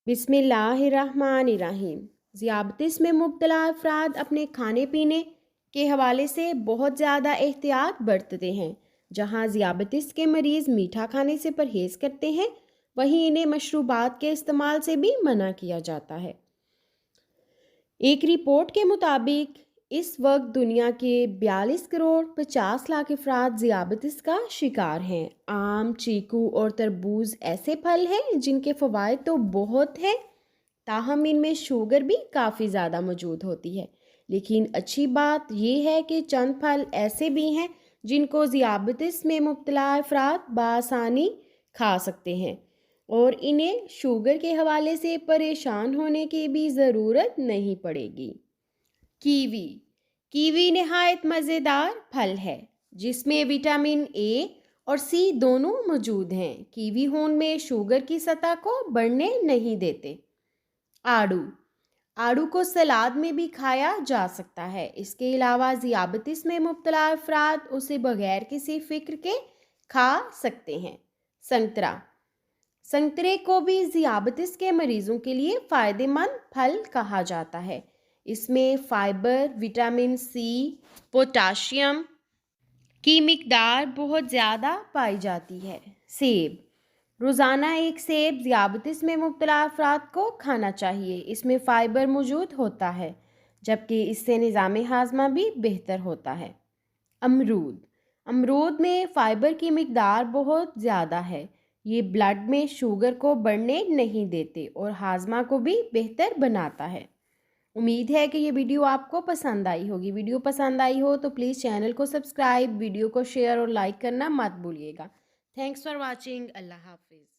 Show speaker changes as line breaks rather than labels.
बिस्मिल्लाहिर्रहमानिर्रहीम। ज़ियाबतीस में मुब्तला अफराद अपने खाने पीने के हवाले से बहुत ज़्यादा एहतियात बरतते हैं। जहाँ ज़ियाबतीस के मरीज़ मीठा खाने से परहेज़ करते हैं, वहीं इन्हें मशरूबात के इस्तेमाल से भी मना किया जाता है। एक रिपोर्ट के मुताबिक इस वक्त दुनिया के 42 करोड़ 50 लाख अफराद ज़ियाबतीस का शिकार हैं। आम, चीकू और तरबूज ऐसे फल हैं जिनके फ़वाइद तो बहुत हैं, ताहम इनमें शुगर भी काफ़ी ज़्यादा मौजूद होती है। लेकिन अच्छी बात यह है कि चंद फल ऐसे भी हैं जिनको ज़ियाबतीस में मुब्तला अफराद बआसानी खा सकते हैं और इन्हें शुगर के हवाले से परेशान होने की भी ज़रूरत नहीं पड़ेगी। कीवी। कीवी नहायत मज़ेदार फल है जिसमें विटामिन ए और सी दोनों मौजूद हैं। कीवी खून में शुगर की सतह को बढ़ने नहीं देते। आड़ू। आड़ू को सलाद में भी खाया जा सकता है। इसके अलावा ज़ियाबतीस में मुब्तला अफराद उसे बगैर किसी फ़िक्र के खा सकते हैं। संतरा। संतरे को भी ज़ियाबतीस के मरीज़ों के लिए फ़ायदेमंद फल कहा जाता है। इसमें फ़ाइबर, विटामिन सी, पोटाशियम की मिकदार बहुत ज़्यादा पाई जाती है। सेब। रोज़ाना एक सेब ज़ियाबतीस में मुब्तला अफराद को खाना चाहिए। इसमें फ़ाइबर मौजूद होता है, जबकि इससे निज़ाम हाज़मा भी बेहतर होता है। अमरूद। अमरूद में फ़ाइबर की मिकदार बहुत ज़्यादा है। ये ब्लड में शुगर को बढ़ने नहीं देते और हाज़मा को भी बेहतर बनाता है। उम्मीद है कि ये वीडियो आपको पसंद आई होगी। वीडियो पसंद आई हो तो प्लीज़ चैनल को सब्सक्राइब, वीडियो को शेयर और लाइक करना मत भूलिएगा। Thanks for watching. अल्लाह हाफिज़।